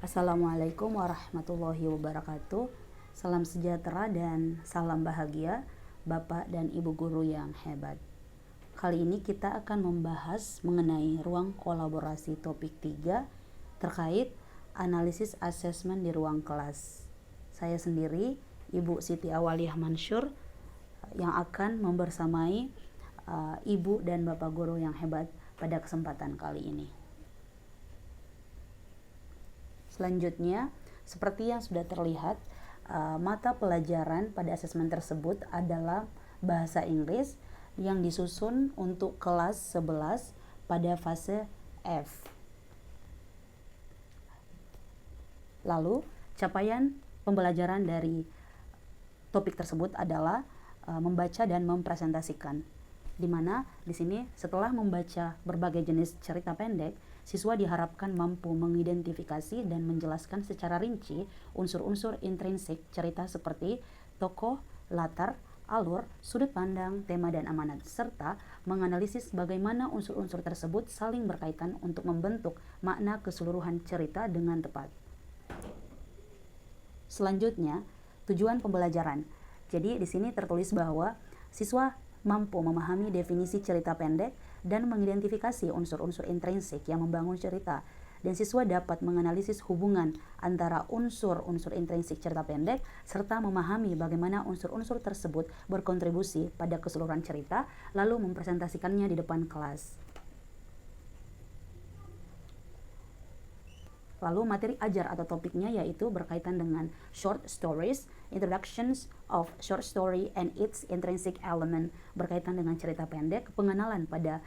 Assalamualaikum warahmatullahi wabarakatuh. Salam sejahtera dan salam bahagia Bapak dan Ibu guru yang hebat. Kali ini kita akan membahas mengenai ruang kolaborasi topik 3 terkait analisis asesmen di ruang kelas. Saya sendiri, Ibu Siti Awaliyah Mansur, yang akan membersamai Ibu dan Bapak guru yang hebat pada kesempatan kali ini. Selanjutnya, seperti yang sudah terlihat, mata pelajaran pada asesmen tersebut adalah bahasa Inggris yang disusun untuk kelas 11 pada fase F. Lalu, capaian pembelajaran dari topik tersebut adalah membaca dan mempresentasikan. Di mana di sini setelah membaca berbagai jenis cerita pendek, siswa diharapkan mampu mengidentifikasi dan menjelaskan secara rinci unsur-unsur intrinsik cerita seperti tokoh, latar, alur, sudut pandang, tema, dan amanat, serta menganalisis bagaimana unsur-unsur tersebut saling berkaitan untuk membentuk makna keseluruhan cerita dengan tepat. Selanjutnya, tujuan pembelajaran. Jadi di sini tertulis bahwa siswa mampu memahami definisi cerita pendek dan mengidentifikasi unsur-unsur intrinsik yang membangun cerita, dan siswa dapat menganalisis hubungan antara unsur-unsur intrinsik cerita pendek serta memahami bagaimana unsur-unsur tersebut berkontribusi pada keseluruhan cerita, lalu mempresentasikannya di depan kelas. Lalu materi ajar atau topiknya yaitu berkaitan dengan short stories, introductions of short story and its intrinsic element, berkaitan dengan cerita pendek, pengenalan pada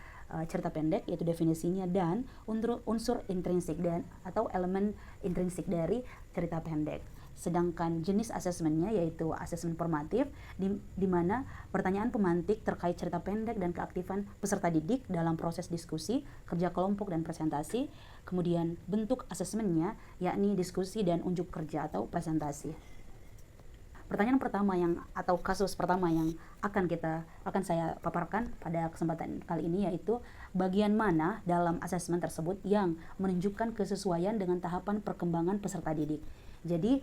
cerita pendek yaitu definisinya, dan unsur intrinsik dan atau elemen intrinsik dari cerita pendek. Sedangkan jenis asesmennya yaitu asesmen formatif, di mana pertanyaan pemantik terkait cerita pendek dan keaktifan peserta didik dalam proses diskusi, kerja kelompok, dan presentasi. Kemudian bentuk asesmennya yakni diskusi dan unjuk kerja atau presentasi. Pertanyaan pertama atau kasus pertama yang akan saya paparkan pada kesempatan kali ini yaitu bagian mana dalam asesmen tersebut yang menunjukkan kesesuaian dengan tahapan perkembangan peserta didik. Jadi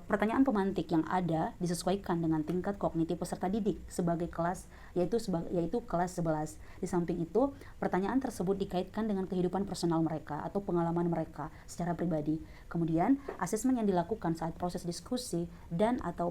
pertanyaan pemantik yang ada disesuaikan dengan tingkat kognitif peserta didik sebagai kelas yaitu kelas 11. Di samping itu, pertanyaan tersebut dikaitkan dengan kehidupan personal mereka atau pengalaman mereka secara pribadi. Kemudian, asesmen yang dilakukan saat proses diskusi dan atau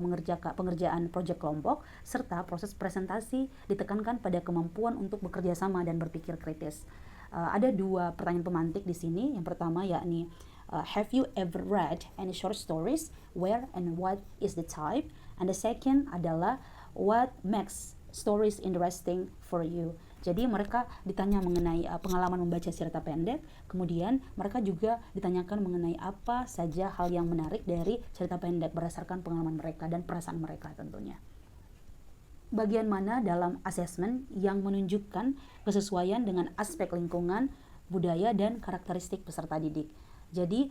pengerjaan proyek kelompok serta proses presentasi ditekankan pada kemampuan untuk bekerja sama dan berpikir kritis. Ada dua pertanyaan pemantik di sini. Yang pertama yakni have you ever read any short stories? Where and what is the type? And the second adalah what makes stories interesting for you? Jadi mereka ditanya mengenai pengalaman membaca cerita pendek, kemudian mereka juga ditanyakan mengenai apa saja hal yang menarik dari cerita pendek berdasarkan pengalaman mereka dan perasaan mereka tentunya. Bagian mana dalam asesmen yang menunjukkan kesesuaian dengan aspek lingkungan, budaya, dan karakteristik peserta didik. Jadi,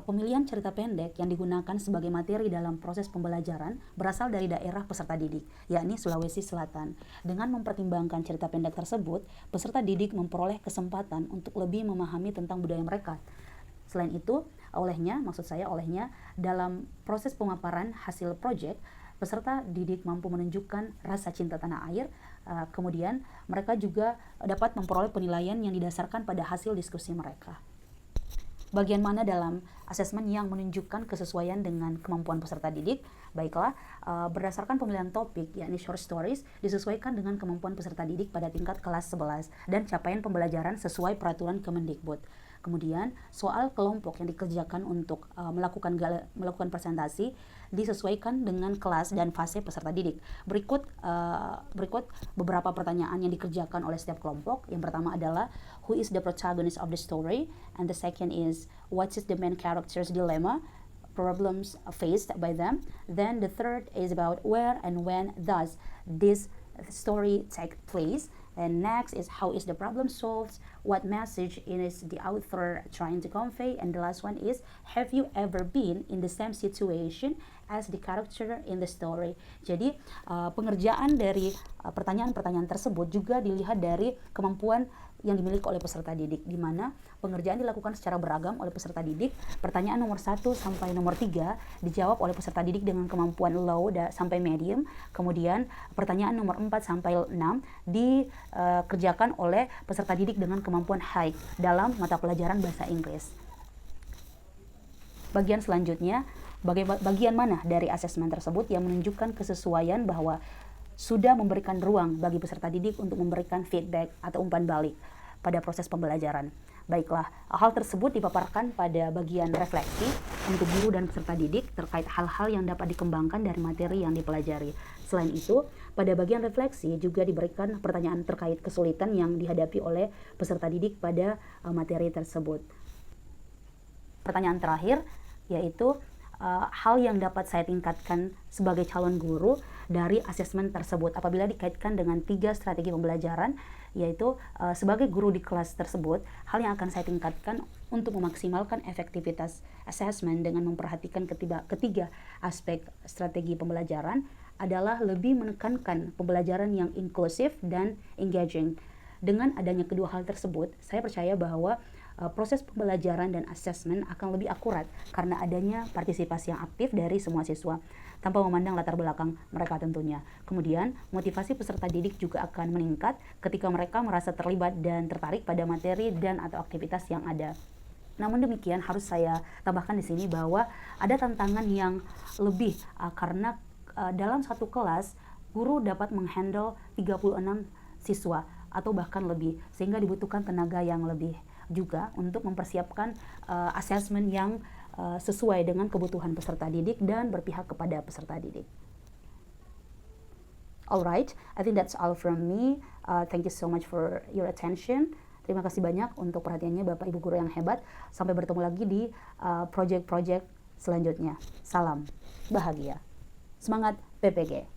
pemilihan cerita pendek yang digunakan sebagai materi dalam proses pembelajaran berasal dari daerah peserta didik, yakni Sulawesi Selatan. Dengan mempertimbangkan cerita pendek tersebut, peserta didik memperoleh kesempatan untuk lebih memahami tentang budaya mereka. Selain itu, olehnya dalam proses pemaparan hasil proyek, peserta didik mampu menunjukkan rasa cinta tanah air. Kemudian, mereka juga dapat memperoleh penilaian yang didasarkan pada hasil diskusi mereka. Bagian mana dalam asesmen yang menunjukkan kesesuaian dengan kemampuan peserta didik? Baiklah, berdasarkan pemilihan topik, yakni short stories, disesuaikan dengan kemampuan peserta didik pada tingkat kelas 11 dan capaian pembelajaran sesuai peraturan Kemendikbud. Kemudian, soal kelompok yang dikerjakan untuk melakukan presentasi disesuaikan dengan kelas dan fase peserta didik. Berikut beberapa pertanyaan yang dikerjakan oleh setiap kelompok. Yang pertama adalah who is the protagonist of the story, and the second is what is the main character's dilemma, problems faced by them. Then the third is about where and when does this story take place. And next is how is the problem solved, what message is the author trying to convey, and the last one is have you ever been in the same situation as the character in the story. Jadi pengerjaan dari pertanyaan-pertanyaan tersebut juga dilihat dari kemampuan yang dimiliki oleh peserta didik, di mana pengerjaan dilakukan secara beragam oleh peserta didik. Pertanyaan nomor 1 sampai nomor 3 dijawab oleh peserta didik dengan kemampuan low sampai medium. Kemudian pertanyaan nomor 4 sampai 6 dikerjakan oleh peserta didik dengan kemampuan high dalam mata pelajaran bahasa Inggris. Bagian selanjutnya, bagian mana dari asesmen tersebut yang menunjukkan kesesuaian bahwa sudah memberikan ruang bagi peserta didik untuk memberikan feedback atau umpan balik pada proses pembelajaran. Baiklah, hal tersebut dipaparkan pada bagian refleksi untuk guru dan peserta didik terkait hal-hal yang dapat dikembangkan dari materi yang dipelajari. Selain itu, pada bagian refleksi juga diberikan pertanyaan terkait kesulitan yang dihadapi oleh peserta didik pada materi tersebut. Pertanyaan terakhir yaitu hal yang dapat saya tingkatkan sebagai calon guru dari asesmen tersebut apabila dikaitkan dengan 3 strategi pembelajaran, yaitu sebagai guru di kelas tersebut, hal yang akan saya tingkatkan untuk memaksimalkan efektivitas asesmen dengan memperhatikan ketiga aspek strategi pembelajaran adalah lebih menekankan pembelajaran yang inklusif dan engaging. Dengan adanya kedua hal tersebut, saya percaya bahwa proses pembelajaran dan asesmen akan lebih akurat karena adanya partisipasi yang aktif dari semua siswa tanpa memandang latar belakang mereka tentunya. Kemudian, motivasi peserta didik juga akan meningkat ketika mereka merasa terlibat dan tertarik pada materi dan atau aktivitas yang ada. Namun demikian, harus saya tambahkan di sini bahwa ada tantangan yang lebih karena dalam satu kelas guru dapat menghandle 36 siswa atau bahkan lebih, sehingga dibutuhkan tenaga yang lebih juga untuk mempersiapkan asesmen yang sesuai dengan kebutuhan peserta didik dan berpihak kepada peserta didik. Alright, I think that's all from me. Thank you so much for your attention. Terima kasih banyak untuk perhatiannya Bapak Ibu guru yang hebat. Sampai bertemu lagi di project-project selanjutnya. Salam bahagia. Semangat PPG.